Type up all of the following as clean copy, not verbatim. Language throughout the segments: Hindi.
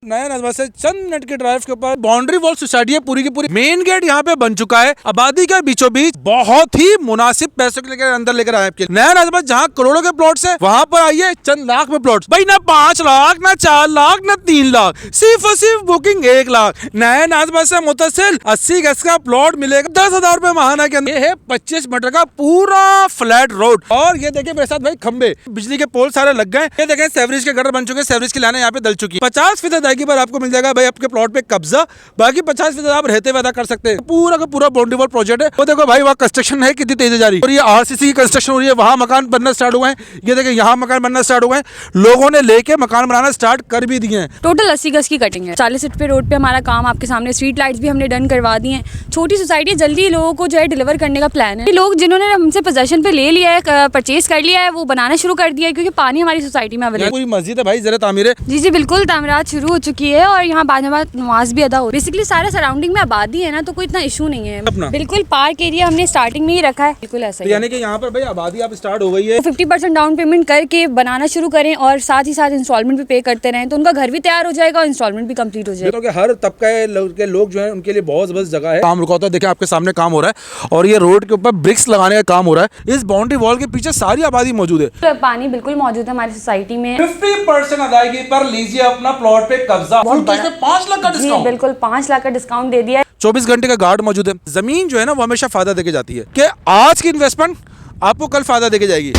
नया नजमा से चंद मिनट के ड्राइव के ऊपर बाउंड्री वॉल सोसाइटी है पूरी की पूरी। मेन गेट यहाँ पे बन चुका है, आबादी के बीचों बीच, बहुत ही मुनासिब पैसों के लेकर अंदर लेकर आए आपके नया नजमा। जहाँ करोड़ों के प्लॉट्स है वहाँ पर आइए चंद लाख में प्लॉट्स। भाई ना 5 लाख ना 4 लाख ना 3 लाख, सिर्फ और सिर्फ बुकिंग 1 लाख। नया नजमा से मुतसिल 80 गज का प्लॉट मिलेगा 10,000 रुपए महाना के अंदर। ये है 25 मीटर का पूरा फ्लैट रोड। और ये देखिए मेरे साथ भाई खंबे, बिजली के पोल सारे लग गए। ये देखें सेवरेज के गटर बन चुके हैं, सेवरेज की लाइनें यहाँ पे डल चुकी है। 50% अदायगी पर आपको मिल जाएगा भाई आपके प्लॉट पे कब्जा, बाकी 50% आप रहते हुए अदा कर सकते हैं। पूरा का पूरा बाउंड्री वॉल प्रोजेक्ट है। वो देखो भाई वहाँ कंस्ट्रक्शन है कितनी तेजी जा रही है, और ये आरसीसी की कंस्ट्रक्शन हो रही है। वहाँ मकान बनना स्टार्ट हुए हैं, ये देखिए यहाँ मकान बनना स्टार्ट हुए हैं। लोगों ने लेके मकान बनाना स्टार्ट कर भी दिए हैं। टोटल 80 गज की कटिंग है। 40 फीट पे रोड पे हमारा काम आपके सामने। स्ट्रीट लाइट्स भी हमने डन करवा दी हैं। छोटी सोसाइटी, जल्दी लोगों को जो है डिलीवर करने का प्लान है। लोग जिन्होंने हमसे पोजेसन पे ले लिया है, परचेज कर लिया है, वो बनाना शुरू कर दिया है, क्योंकि पानी हमारी सोसाइटी में अवेलेबल। पूरी मस्जिद है भाई, जरा तामीर है। जी जी बिल्कुल, तामीरात शुरू हो चुकी है और यहाँ बाद नमाज भी अदा हो। बेसिकली सारे सराउंडिंग में आबादी है ना, तो कोई इतना इशू नहीं है। बिल्कुल पार्क एरिया हमने स्टार्टिंग में ही रखा है, बिल्कुल ऐसा यानी कि यहाँ पर भाई आबादी आप स्टार्ट हो गई है। 50% डाउन पेमेंट करके बनाना शुरू करें और साथ ही साथ इंस्टॉलमेंट भी पे करते रहें, तो उनका घर भी तैयार हो जाएगा और इंस्टॉलमेंट भी कंप्लीट हो जाएगा। तो हर तबके के लोग जो है उनके लिए बहुत जबरदस्त जगह है। काम रुका होता है, देखिए आपके सामने काम हो रहा है और ये रोड के ऊपर ब्रिक्स लगाने का काम हो रहा है। इस बाउंड्री वॉल के पीछे सारी आबादी मौजूद है। तो पानी बिल्कुल मौजूद है हमारी सोसाइटी में। 50% अदायगी पर लीजिए अपना प्लॉट पे कब्जा। 5 लाख का डिस्काउंट, बिल्कुल 5 लाख का डिस्काउंट दे दिया है। 24 घंटे का गार्ड मौजूद है। जमीन जो है ना वो हमेशा फायदा देके जाती है कि आज की इन्वेस्टमेंट आपको कल फायदा देके जाएगी।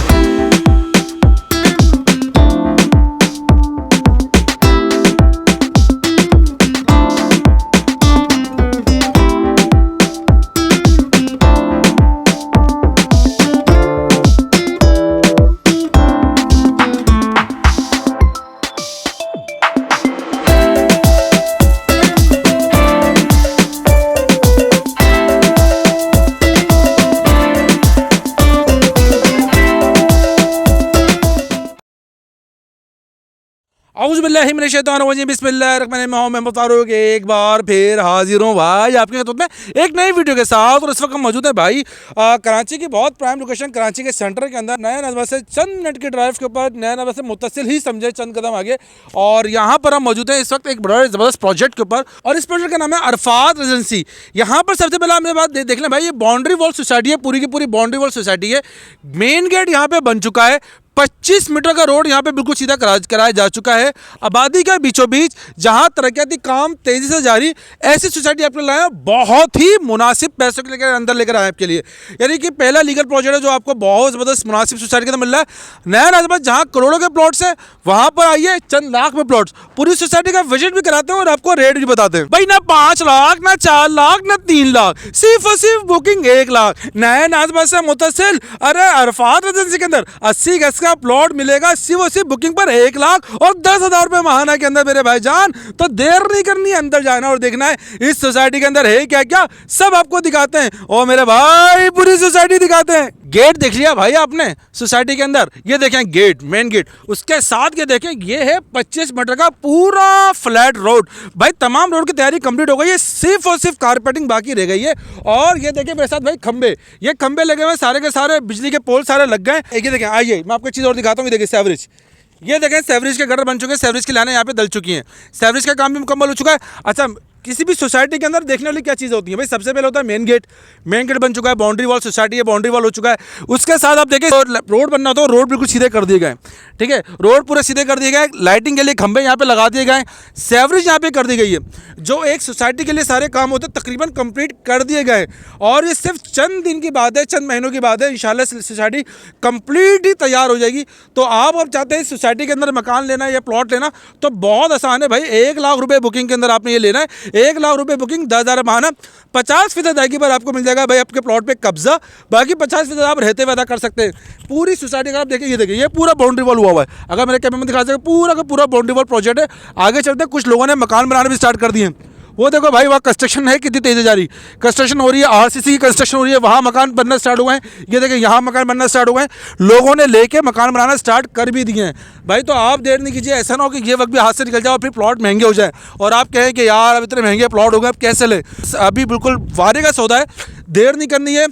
बिस्मिल्लाहिर्रहमानिर्रहीम। एक बार फिर हाजिर हूँ भाई आपके खिदमत में एक नई वीडियो के साथ। और इस वक्त हम मौजूद है भाई कराची की बहुत प्राइम लोकेशन, कराची के सेंटर के अंदर। नया नजमा से चंद मिनट के ड्राइव के ऊपर, नया नजमा से मुत्तसिल ही समझे चंद कदम आगे। और यहाँ पर हम मौजूद हैं इस वक्त एक बड़ा ज़बरदस्त प्रोजेक्ट के ऊपर, और इस प्रोजेक्ट का नाम है अरफात रेजिडेंसी। यहाँ पर सबसे पहले हमने बात देख लें भाई, ये बाउंड्री वॉल सोसाइटी है, पूरी की पूरी बाउंड्री वॉल सोसाइटी है। मेन गेट यहाँ पे बन चुका है। 25 मीटर का रोड यहाँ पे बिल्कुल सीधा कराया जा चुका है। आबादी के बीचों बीच जहाँ तरक्याती काम तेजी से जारी, ऐसी सोसाइटी आपको लाया बहुत ही मुनासिब पैसों के लेकर अंदर लेकर आए आपके लिए। यानी कि पहला लीगल प्रोजेक्ट है जो आपको बहुत ज़बरदस्त मुनासिब सोसाइटी के अंदर मिल रहा है। नया नजमा जहाँ करोड़ों के प्लॉट्स हैं वहाँ पर आइए चंद लाख में प्लॉट्स। पूरी सोसाइटी का विजिट भी कराते हैं और आपको रेट भी बताते हैं। भाई ना 5 लाख ना 4 लाख ना 3 लाख, सिर्फ और सिर्फ बुकिंग 1 लाख। नया नजमा से मुतसिल अरफात रेजिडेंसी के अंदर 80 गज का प्लॉट मिलेगा सिर्फ और सिर्फ बुकिंग पर 1 लाख और 10,000 रुपए महाना के अंदर मेरे भाईजान। तो देर नहीं करनी है, अंदर जाना और देखना है इस सोसाइटी के अंदर है क्या क्या, सब आपको दिखाते हैं। ओ मेरे भाई पूरी सोसाइटी दिखाते हैं। गेट देख लिया भाई आपने सोसाइटी के अंदर, ये देखें गेट, मेन गेट। उसके साथ ये देखें, ये है 25 मीटर का पूरा फ्लैट रोड। भाई तमाम रोड की तैयारी कंप्लीट हो गई है, सिर्फ और सिर्फ कारपेटिंग बाकी रह गई है। और ये देखें मेरे साथ भाई खंबे, ये खंबे लगे हुए सारे के सारे, बिजली के पोल सारे लग गए। ये देखें, आइए मैं आपको एक चीज़ और दिखाता हूँ। देखिए सेवरेज, ये देखें सेवरेज के गटर बन चुके हैं, सेवरेज की लाइनें यहाँ पे डल चुकी हैं, सेवरेज का काम भी मुकम्मल हो चुका है। अच्छा, किसी भी सोसाइटी के अंदर देखने वाली क्या चीज़ होती है भाई, सबसे पहले होता है मेन गेट। मेन गेट बन चुका है, बाउंड्री वॉल सोसाइटी है, बाउंड्री वॉल हो चुका है। उसके साथ आप देखिए रोड बनना होता है, रोड बिल्कुल सीधे कर दिए गए, ठीक है, रोड पूरे सीधे कर दिए गए। लाइटिंग के लिए खंभे यहाँ पे लगा दिए गए, सेवरेज यहाँ पे कर दी गई है। जो एक सोसाइटी के लिए सारे काम होते हैं तकरीबन कंप्लीट कर दिए गए। और ये सिर्फ चंद दिन की बात है, चंद महीनों की बात है, इंशाल्लाह सोसाइटी कंप्लीट ही तैयार हो जाएगी। तो आप अब चाहते हैं सोसाइटी के अंदर मकान लेना या प्लॉट लेना, तो बहुत आसान है भाई। 1 लाख रुपए बुकिंग के अंदर आपने ये लेना है। 1 लाख रुपए बुकिंग, 10,000 महाना, 50% अदायगी पर आपको मिल जाएगा भाई आपके प्लॉट पे कब्जा, बाकी 50% आप रहते हुए अदा कर सकते हैं। पूरी सोसाइटी का आप देखिए, ये देखिए ये पूरा बाउंड्री वॉल हुआ हुआ है। अगर मेरे कैमरे में दिखा सके, पूरा का पूरा बाउंड्री वॉल प्रोजेक्ट है। आगे चलते कुछ लोगों ने मकान बनाने भी स्टार्ट कर दिए हैं। वो देखो भाई वहाँ कंस्ट्रक्शन है कितनी तेजी जा रही, कंस्ट्रक्शन हो रही है, आरसीसी की कंस्ट्रक्शन हो रही है। वहाँ मकान बनना स्टार्ट हुए हैं, ये देखिए यहाँ मकान बनना स्टार्ट हुए हैं। लोगों ने लेके मकान बनाना स्टार्ट कर भी दिए हैं भाई। तो आप देर नहीं कीजिए, ऐसा ना हो कि ये वक्त भी हाथ से निकल जाए और फिर प्लॉट महंगे हो जाए और आप कहें कि यार अब इतने महंगे प्लॉट हो गए, अब कैसे ले। अभी बिल्कुल वारे का सौदा है, देर नहीं करनी है।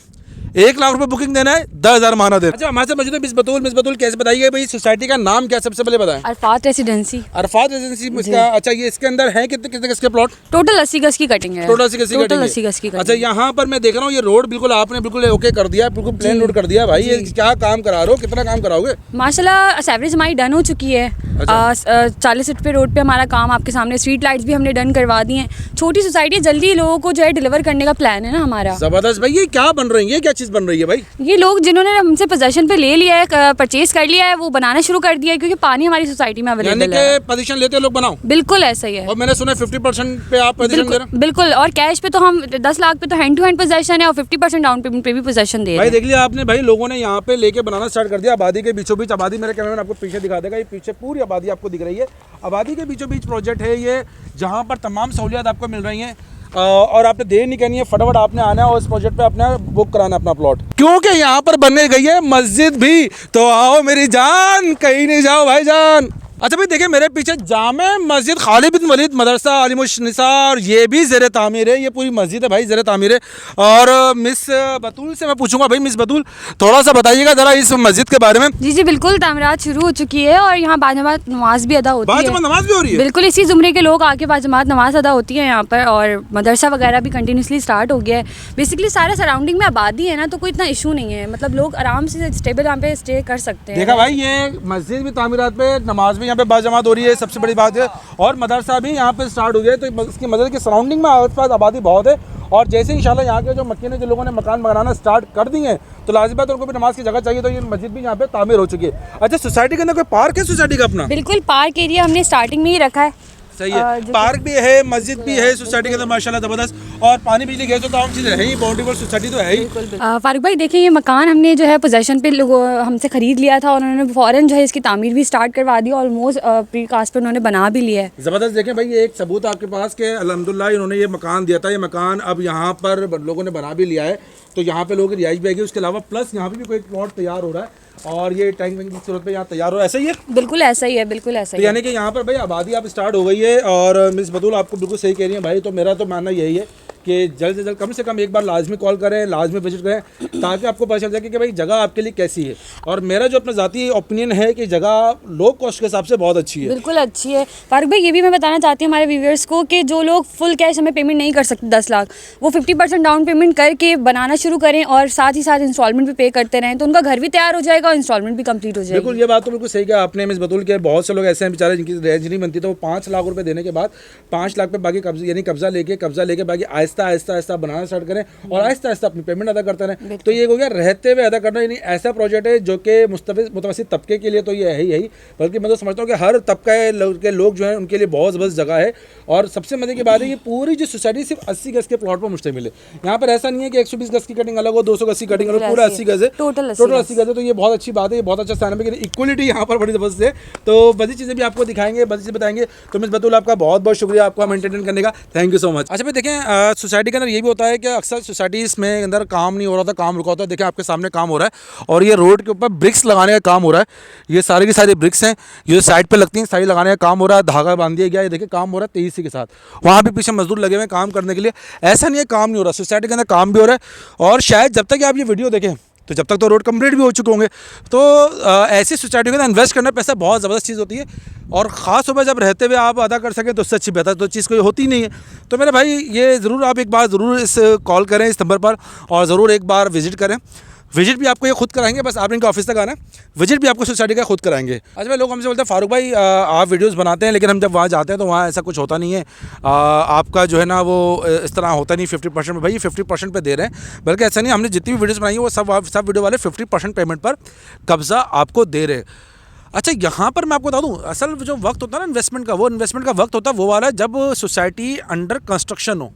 1 लाख रुपए बुकिंग देना है, 10,000 माना देना। अच्छा, हमारे साथ मौजूद है मिस बतूल। मिस बतूल, कैसे बताइए भाई, सोसाइटी का नाम क्या, सबसे पहले बताएं। अरफात रेसिडेंसी। अरफात रेजिडेंसी इसका। अच्छा, ये इसके अंदर है कितने कितने गज के प्लॉट? टोटल 80 गज की कटिंग है। टोटल 80 गज की टोटल कटिंग है। 80 गज की कटिंग। अच्छा, यहाँ पर मैं देख रहा हूँ ये रोड बिल्कुल आपने बिल्कुल ओके कर दिया, बिल्कुल प्लेन रोड कर दिया भाई। ये क्या काम करा रहे हो, कितना काम कराओगे? माशाल्लाह एवरेज हमारी डन हो चुकी है। 40 फीट पे रोड पे हमारा काम आपके सामने, स्ट्रीट लाइट्स भी हमने डन करवा दी हैं। छोटी सोसाइटी है, जल्दी लोगों को जो है डिलीवर करने का प्लान है ना हमारा। जबरदस्त भाई। ये क्या बन रही है, ये क्या चीज़ बन रही है भाई? ये लोग जिन्होंने हमसे पोजेसन पे ले लिया है, परचेज कर लिया है, वो बनाना शुरू कर दिया है, क्योंकि पानी हमारी सोसाइटी में यानी अवेलेबल है। कि पोजीशन लेते लोग बनाओ। बिल्कुल ऐसा ही है। और मैंने सुना 50% पे आप पोजीशन दे रहे हैं। बिल्कुल, और कैश पे तो हम 10 लाख पे तो हैंड टू हैंड पोजेसन है, और 50% डाउन पेमेंट पे भी पोजेसन दे रहे भाई हैं। देख लिया आपने भाई, लोगों ने यहाँ पे लेके बनाना स्टार्ट कर दिया आबादी के बीचों बीच। आबादी, मेरे कैमरामैन आपको पीछे दिखा देगा, ये पीछे पूरी आबादी आपको दिख रही है। आबादी के बीचों बीच प्रोजेक्ट है ये, जहाँ पर तमाम सहूलियात आपको मिल रही हैं। और आपने देर नहीं करनी है, फटाफट आपने आना है और इस प्रोजेक्ट पे अपना बुक कराना अपना प्लॉट, क्योंकि यहाँ पर बनने गई है मस्जिद भी। तो आओ मेरी जान, कहीं नहीं जाओ भाईजान। अच्छा भाई देखिए, मेरे पीछे जामे मस्जिद खालिद बिन वलीद मदरसा आलिमुश-निसा, और ये भी ज़ेर तामीर है। ये पूरी मस्जिद है भाई, ज़ेर तामीर है। और मिस बतूल से मैं पूछूंगा, भाई मिस बतूल थोड़ा सा बताइएगा ज़रा इस मस्जिद के बारे में। जी जी बिल्कुल, तामीरात शुरू हो चुकी है और यहाँ बाजमात नमाज भी अदा होती है। नमाज भी हो रही है? बिल्कुल, इसी जुमरे के लोग आके बाजमात नमाज अदा होती है यहाँ पर, और मदरसा वगैरह भी कंटिन्यूसली स्टार्ट हो गया है। बेसिकली सारा सराउंडिंग में आबादी है ना, तो कोई इतना इशू नहीं है, मतलब लोग आराम से स्टेबल यहाँ पे स्टे कर सकते हैं। देखा भाई, ये मस्जिद भी तामीरात पे, नमाज भी यहाँ पे बाजमात हो रही है, सबसे बड़ी बात है। और मदरसा भी यहाँ पे स्टार्ट हो गया है, तो इसकी मदद की सराउंडिंग में आसपास आबादी बहुत है। और जैसे इंशाल्लाह यहाँ के जो मक्के ने जो लोगों ने मकान बनाना स्टार्ट कर दिए हैं, तो लाज़िम बात है उनको भी नमाज की जगह चाहिए, तो ये मस्जिद भी यहाँ पे तामीर हो चुकी है। अच्छा, सोसाइटी के अंदर कोई पार्क है सोसाइटी का अपना? बिल्कुल, पार्क एरिया हमने स्टार्टिंग में ही रखा है। सही है, पार्क भी है, मस्जिद भी है सोसाइटी के अंदर माशाल्लाह ज़बरदस्त। और पानी बिजली गैस तो आम चीज़ें है ही, बाउंड्रीबल सोसाइटी तो है ही। फारूक भाई देखिए, ये मकान हमने जो है पोजेसन पे लोगों हमसे ख़रीद लिया था, और उन्होंने फ़ौरन जो है इसकी तामीर भी स्टार्ट करवा दी, ऑलमोस्ट प्री कास्ट पे उन्होंने बना भी लिया है। ज़बरदस्त। देखें भाई, ये एक सबूत आपके पास के अल्हम्दुलिल्लाह इन्होंने ये मकान दिया था, ये मकान अब यहाँ पर लोगों ने बना भी लिया है, तो यहाँ पे लोगों की रिहाइश भी आएगी। उसके अलावा प्लस यहाँ पे भी कोई प्लॉट तैयार हो रहा है, और ये टैंक वैंक की सूरत पे यहाँ तैयार हो रहा है। ऐसा ही है? बिल्कुल ऐसा ही है, बिल्कुल ऐसा तो ही है। यानी कि यहाँ पर भाई आबादी आप स्टार्ट हो गई है। और मिस बतूल आपको बिल्कुल सही कह रही है भाई, तो मेरा तो मानना यही है कि जल्द से जल्द कम से कम एक बार लाजमी कॉल करें, लाजमी विजिट करें, ताकि आपको पता चल जाए कि भाई जगह आपके लिए कैसी है। और मेरा जो अपना ज़ाती ओपिनियन है कि जगह लो कॉस्ट के हिसाब से बहुत अच्छी है। बिल्कुल अच्छी है। फारूक भाई, ये भी मैं बताना चाहती हूँ हमारे व्यूअर्स को कि जो लोग फुल कैश हमें पेमेंट नहीं कर सकते 10 लाख, वो 50% डाउन पेमेंट करके बनाना शुरू करें, और साथ ही साथ इंस्टॉलमेंट भी पे करते रहें, तो उनका घर भी तैयार हो जाएगा और इंस्टॉलमेंट भी कंप्लीट हो जाएगी। बिल्कुल, ये बात तो बिल्कुल सही कहा आपने मिस बतूल के। बहुत से लोग ऐसे हैं बेचारे जिनकी रेंज नहीं बनती, तो वो 5 लाख रुपए देने के बाद 5 लाख पे बाकी कब्जा लेके बाकी आहिस्ता आहिस्ता बनाना स्टार्ट करें, और आहिस्ता आहिस्ता अपनी पेमेंट अदा करते रहें। तो ये हो गया रहते हुए अदा करना। यानी ऐसा प्रोजेक्ट है जो कि मुतवस्सित तबके के लिए तो ये है ही, बल्कि मैं तो समझता हूँ कि हर तबके के लोग जो हैं उनके लिए बहुत ज़बरदस्त जगह है। और सबसे मजे की बात है कि पूरी जो सोसाइटी सिर्फ 80 गज के प्लॉट पर मुश्तमिल है। यहाँ पर ऐसा नहीं है कि 120 गज की कटिंग अलग हो, 200 गज की कटिंग अलग, पूरा 80 गज है, टोटल 80 गज है। तो ये बहुत अच्छी बात है, ये बहुत अच्छा साइन है कि इक्वलिटी यहाँ पर बड़ी ज़बरदस्त है। तो बड़ी चीज़ें भी आपको दिखाएंगे, बड़ी चीज़ें बताएंगे। तो मिस बतूल आपका बहुत बहुत शुक्रिया, आपको हम एंटरटेन करने का, थैंक यू सो मच। अच्छा भाई देखें, सोसाइटी के अंदर ये भी होता है कि अक्सर सोसाइटीज़ में अंदर काम नहीं हो रहा था, काम रुका होता है। देखिए आपके सामने काम हो रहा है, और ये रोड के ऊपर ब्रिक्स लगाने का काम हो रहा है। ये सारी की सारी ब्रिक्स हैं, ये जो साइड पे लगती हैं, सारी लगाने का काम हो रहा है। धागा बांध दिया गया है, ये देखिए काम हो रहा है तेज़ी के साथ। वहाँ भी पीछे मजदूर लगे हुए हैं काम करने के लिए। ऐसा नहीं है काम नहीं हो रहा, सोसाइटी के अंदर काम भी हो रहा है। और शायद जब तक आप ये वीडियो देखें तो जब तक तो रोड कंप्लीट भी हो चुके होंगे। तो ऐसी सोसाइटी के अंदर इन्वेस्ट करना पैसा बहुत ज़बरदस्त चीज़ होती है, और ख़ास तौर पर जब रहते हुए आप अदा कर सकें तो उससे अच्छी बेहतर तो चीज़ कोई होती नहीं है। तो मेरे भाई ये ज़रूर आप एक बार ज़रूर इस कॉल करें इस नंबर पर, और ज़रूर एक बार विजिट करें। विजिट भी आपको ये खुद कराएंगे, बस आप इनके ऑफिस तक आना है, विजिट भी आपको सोसाइटी का खुद कराएंगे। अच्छा भाई, लोग हमसे बोलते हैं फारूक भाई आप वीडियोस बनाते हैं, लेकिन हम जब वहाँ जाते हैं तो वहाँ ऐसा कुछ होता नहीं है, आपका जो है ना वो इस तरह होता नहीं 50% में। भाई 50% पे दे रहे हैं, बल्कि ऐसा नहीं, हमने जितनी भी वीडियोज़ बनाई है वो सब वीडियो वाले 50% पेमेंट पर कब्ज़ा आपको दे रहे हैं। अच्छा, यहाँ पर मैं आपको बता दूँ, असल जो वक्त होता है ना इन्वेस्टमेंट का, वो इन्वेस्टमेंट का वक्त होता है वो वाला जब सोसाइटी अंडर कंस्ट्रक्शन हो,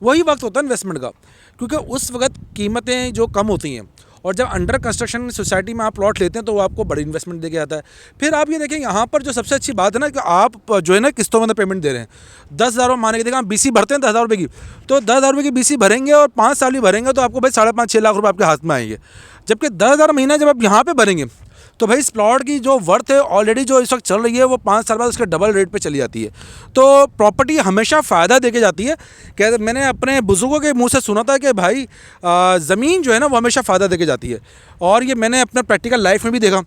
वही वक्त होता है इन्वेस्टमेंट का, क्योंकि उस वक्त कीमतें जो कम होती हैं। और जब अंडर कंस्ट्रक्शन सोसाइटी में आप प्लॉट लेते हैं तो वो आपको बड़ी इन्वेस्टमेंट देके आता है। फिर आप ये देखें यहाँ पर जो सबसे अच्छी बात है ना कि आप जो है ना किस्तों में पेमेंट दे रहे हैं। 10,000 माने के देखा आप BC भरते हैं 10,000 रुपये की, तो 10,000 रुपये की BC भरेंगे और 5 साल ही भरेंगे तो आपको भाई 5.5-6 लाख रुपये आपके हाथ में आएंगे। जबकि 10,000 महीना जब आप यहाँ पर भरेंगे तो भाई इस प्लॉट की जो वर्थ है ऑलरेडी जो इस वक्त चल रही है वो 5 साल बाद उसके डबल रेट पे चली जाती है। तो प्रॉपर्टी हमेशा फ़ायदा देके जाती है। क्या मैंने अपने बुजुर्गों के मुंह से सुना था कि भाई ज़मीन जो है ना वो हमेशा फ़ायदा देके जाती है, और ये मैंने अपने प्रैक्टिकल लाइफ में भी देखा।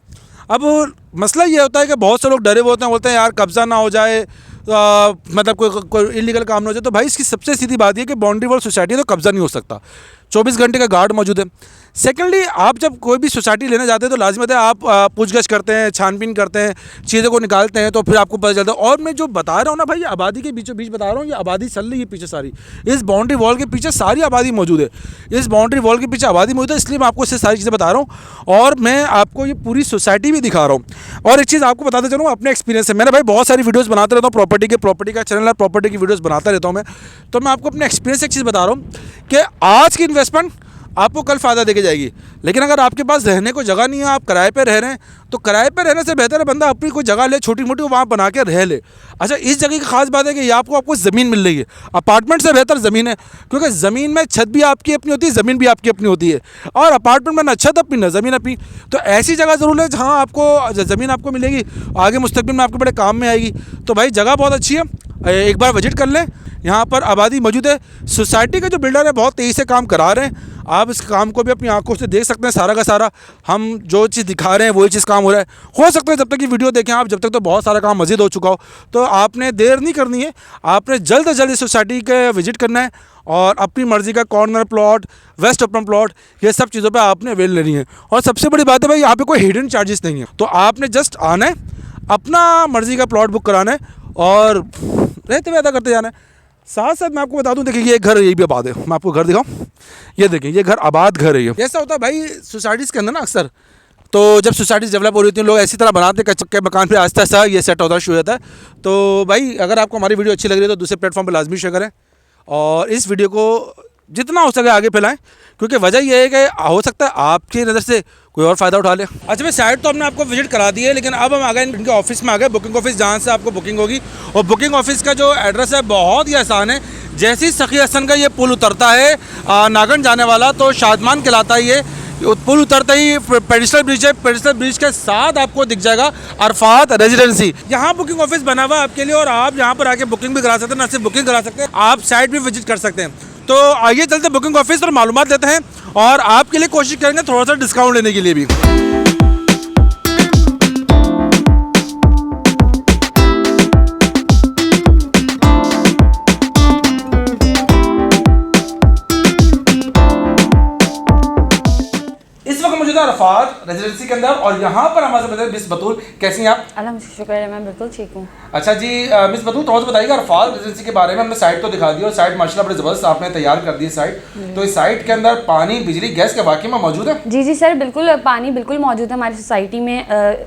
अब मसला ये होता है कि बहुत से लोग डरे हुए होते हैं, बोलते हैं यार कब्ज़ा ना हो जाए, मतलब कोई इलीगल काम ना हो जाए। तो भाई इसकी सबसे सीधी बात ये कि बाउंड्री वॉल सोसाइटी है तो कब्ज़ा नहीं हो सकता, 24 घंटे का गार्ड मौजूद है। सेकेंडली, आप जब कोई भी सोसाइटी लेने जाते हैं तो लाजमत है आप पूछगछ करते हैं, छानबीन करते हैं, चीज़ों को निकालते हैं, तो फिर आपको पता चलता है। और मैं जो बता रहा हूँ ना भाई, आबादी के बीचों बीच बता रहा हूँ, ये आबादी चल रही है पीछे सारी, इस बाउंड्री वॉल के पीछे सारी आबादी मौजूद है, इस बाउंड्री वॉल के पीछे आबादी मौजूद है, इसलिए मैं आपको इससे सारी चीज़ें बता रहा हूँ और मैं आपको ये पूरी सोसाइटी भी दिखा रहा हूँ। और एक चीज़ आपको बताते चलूँ अपने एक्सपीरियंस से, मैंने भाई बहुत सारी वीडियोज़ बनाते रहता हूँ, प्रॉपर्टी का चैनल है, प्रॉपर्टी की वीडियोज़ बनाता रहता हूँ मैं। तो मैं आपको अपने एक्सपीरियंस से एक चीज़ बता रहा हूँ कि आज की इन्वेस्टमेंट आपको कल फ़ायदा देके जाएगी, लेकिन अगर आपके पास रहने को जगह नहीं है, आप किराए पे रह रहे हैं, तो किराए पे रहने से बेहतर है बंदा अपनी कोई जगह ले, छोटी मोटी, वहाँ बना के रह ले। अच्छा, इस जगह की खास बात है कि ये आपको ज़मीन मिल रही है, अपार्टमेंट से बेहतर ज़मीन है, क्योंकि ज़मीन में छत भी आपकी अपनी होती है, ज़मीन भी आपकी अपनी होती है, और अपार्टमेंट में ना छत अपनी ना ज़मीन अपनी। तो ऐसी जगह ज़रूर है जहाँ आपको ज़मीन आपको मिलेगी, आगे मुस्तकबिल में आपके बड़े काम में आएगी। तो भाई जगह बहुत अच्छी है, एक बार विजिट कर लें, यहाँ पर आबादी मौजूद है। सोसाइटी के जो बिल्डर है बहुत तेज़ी से काम करा रहे हैं, आप इस काम को भी अपनी आंखों से देख सकते हैं। सारा का सारा हम जो चीज़ दिखा रहे हैं वही चीज़ काम हो रहा है। हो सकता है जब तक ये वीडियो देखें आप, जब तक तो बहुत सारा काम मज़ीद हो चुका हो। तो आपने देर नहीं करनी है, आपने जल्द से जल्द इस सोसाइटी के विजिट करना है और अपनी मर्ज़ी का corner plot, waste open plot, ये सब चीज़ों पर आपने अवेल लेनी है। और सबसे बड़ी बात है भाई, यहाँ पर कोई हिडन चार्जेस नहीं है, तो आपने जस्ट आना है, अपना मर्ज़ी का प्लॉट बुक कराना है और रहते हुए अदा करते जाना है। साथ साथ मैं आपको बता दूं, देखिए ये घर ये भी आबाद है, मैं आपको घर दिखाऊं, ये देखिए ये घर आबाद घर है। ये ऐसा होता है भाई सोसाइटीज़ के अंदर ना अक्सर, तो जब सोसाइटीज़ डेवलप हो रही होती हैं लोग ऐसी तरह बनाते हैं कच्चे मकान पे आस्ते आस्ते ये सेट होता शुरू होता है। तो भाई अगर आपको हमारी वीडियो अच्छी लग रही है तो दूसरे प्लेटफॉर्म पर लाजमी शेयर करें और इस वीडियो को जितना हो सके आगे फैलाएं, क्योंकि वजह यह है कि हो सकता है आपकी नज़र से कोई और फ़ायदा उठा ले। अच्छा भाई, साइट तो हमने आपको विजिट करा दी है, लेकिन अब हम आ गए इनके ऑफिस में, आ गए बुकिंग ऑफिस, जहाँ से आपको बुकिंग होगी। और बुकिंग ऑफिस का जो एड्रेस है बहुत ही आसान है। जैसे ही सखी हसन का ये पुल उतरता है नागन जाने वाला, तो शादमान कहलाता है ये पुल उतरते ही पेडिस्टल ब्रिज है, पेडिस्टल ब्रिज के साथ आपको दिख जाएगा अरफात रेजिडेंसी। यहाँ बुकिंग ऑफिस बना हुआ है आपके लिए और आप यहाँ पर आके बुकिंग भी करा सकते हैं, ना सिर्फ बुकिंग करा सकते हैं, आप साइट भी विजिट कर सकते हैं। तो आइए चलते बुकिंग ऑफिस और मालूमात लेते हैं और आपके लिए कोशिश करेंगे थोड़ा सा डिस्काउंट लेने के लिए भी। अरफात रेजिडेंसी के अंदर और यहाँ पर हमारे साथ मिस बतूल, कैसी हैं आप? अल्हम्दुलिल्लाह, शुक्र है, मैं बिल्कुल ठीक हूँ। अच्छा जी मिस बतूल, थोड़ा सा बताइएगा अरफात रेजिडेंसी के बारे में। हमने साइट तो दिखा दी और साइट माशाल्लाह बड़ी ज़बरदस्त आपने तैयार कर दी साइट। तो इस साइट के अंदर पानी, बिजली, गैस के वाकई में मौजूद है? जी जी सर, बिल्कुल पानी बिल्कुल मौजूद है हमारी सोसाइटी में।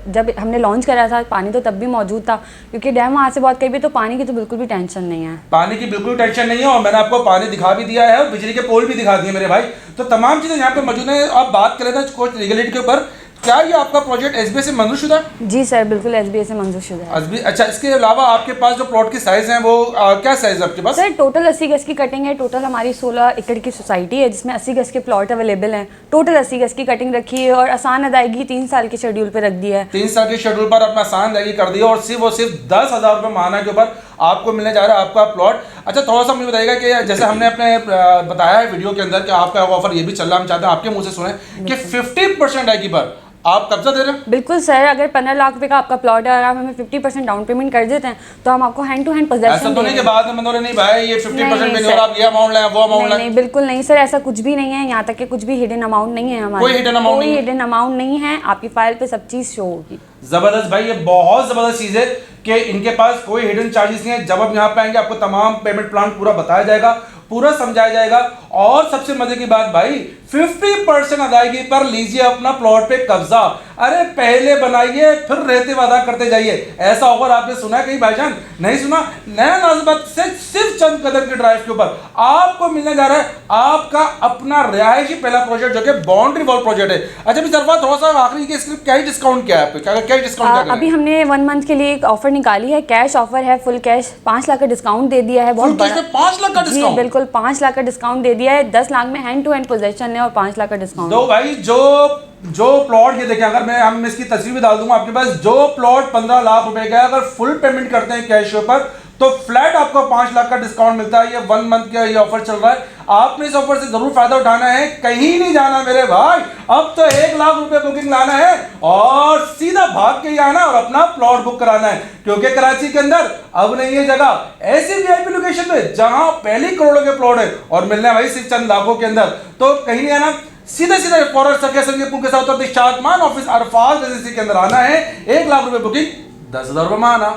जब हमने लॉन्च करा था पानी तो तब भी मौजूद था, क्योंकि डैम वहाँ से बहुत करीब है, तो पानी की तो बिल्कुल भी टेंशन नहीं है। पानी की बिल्कुल टेंशन नहीं है और मैंने आपको पानी दिखा भी दिया है और बिजली के पोल भी दिखा दिए मेरे भाई। तो तमाम चीज़ें यहाँ पे मौजूद हैं। आप बात करें ना कुछ लीगलिटी के ऊपर, क्या ये आपका प्रोजेक्ट एसबीआई से मंजूर शुदा है? जी सर, बिल्कुल एसबीआई से मंजूर शुदा है। अच्छा, इसके अलावा आपके पास जो प्लॉट की साइज है वो क्या साइज है आपके पास? सर टोटल 80 गज की कटिंग है। टोटल हमारी 16 एकड़ की सोसाइटी है जिसमें 80 गज के प्लॉट अवेलेबल हैं। टोटल 80 गज की कटिंग रखी है और आसान अदायगी 3 साल के शेड्यूल पर रख दिया है। 3 साल के शेड्यूल पर अपना आसान अदायगी कर दिया और सिर्फ 10,000 रुपये माहाना के ऊपर आपको मिलने जा रहा है आपका प्लॉट। अच्छा, थोड़ा सा मुझे बताइएगा कि जैसे हमने अपने बताया है वीडियो के अंदर कि आपका ऑफर ये भी चल रहा है, हम चाहते हैं आपके मुँह से सुने कि 50% अदायगी पर आप कब्जा दे रहे हैं? बिल्कुल सर, अगर 15 लाख रुपए का आपका प्लॉट है और आप हमें 50% डाउन पेमेंट कर देते हैं तो हम आपको हैंड टू हैंड पोजेशन ऐसा तो नहीं कि बाद में मंदोरे नहीं भाई ये 50% में नहीं और आप ये अमाउंट लाए वो अमाउंट लाए? नहीं, बिल्कुल नहीं सर, ऐसा कुछ भी नहीं है। यहाँ तक कि कुछ भी हिडन अमाउंट नहीं है हमारे, कोई हिडन अमाउंट नहीं है। आपकी फाइल पे सब चीज शो होगी। जबरदस्त भाई, ये बहुत जबरदस्त चीज है कि इनके पास कोई हिडन चार्जेस नहीं है। जब आप यहाँ पे आएंगे आपको तमाम पेमेंट प्लान पूरा बताया जाएगा, पूरा समझाया जाएगा और सबसे मजे की बात भाई 50% अदायगी पर लीजिए अपना प्लॉट पे कब्जा। अरे पहले बनाइए फिर रहते वादा करते जाइए, ऐसा ऑफर आपने सुना है कहीं भाईजान? नहीं सुना। नया नाज़िबात से सिर्फ चंद कदम के ड्राइव के ऊपर आपको मिलने जा रहा है आपका अपना रिहायशी पहला प्रोजेक्ट जो कि बाउंड्री वॉल प्रोजेक्ट है। अच्छा भी सरफा, थोड़ा सा आखिरी के इसके क्या डिस्काउंट क्या है? क्या डिस्काउंट? अभी हमने 1 मंथ के लिए एक ऑफर निकाली है, कैश ऑफर है, फुल कैश 5 लाख का डिस्काउंट दे दिया है। बहुत 5 लाख का डिस्काउंट? बिल्कुल 5 लाख का डिस्काउंट दे दिया है। 10 लाख में हैंड टू हैंड पोजेशन है और 5 लाख का डिस्काउंट। तो भाई जो प्लॉट ये देखें, अगर हम इसकी तस्वीर भी डाल दूंगा आपके पास, जो प्लॉट 15 लाख रुपए का है, अगर फुल पेमेंट करते हैं कैश पर तो फ्लैट आपको 5 लाख का डिस्काउंट मिलता है। ये 1 मंथ का ये ऑफर चल रहा है, आपने इस ऑफर से जरूर फायदा उठाना है, कहीं नहीं जाना मेरे भाई। अब तो 1 लाख रुपए बुकिंग लाना है और सीधा भाग के ही आना और अपना प्लॉट बुक कराना है, क्योंकि कराची के अंदर अब नहीं है जगह ऐसी वीआईपी लोकेशन में जहां पहले करोड़ों के प्लॉट है और मिलने भाई सिर्फ चंद लाखों के अंदर। तो कहीं नहीं आना, सीधे सीधे फॉरवर्ड सके संगीपुर के साथ शादमान ऑफिस अरफाज एजेंसी के अंदर आना है। 1 लाख रुपए बुकिंग 10,000 रुपए में आना।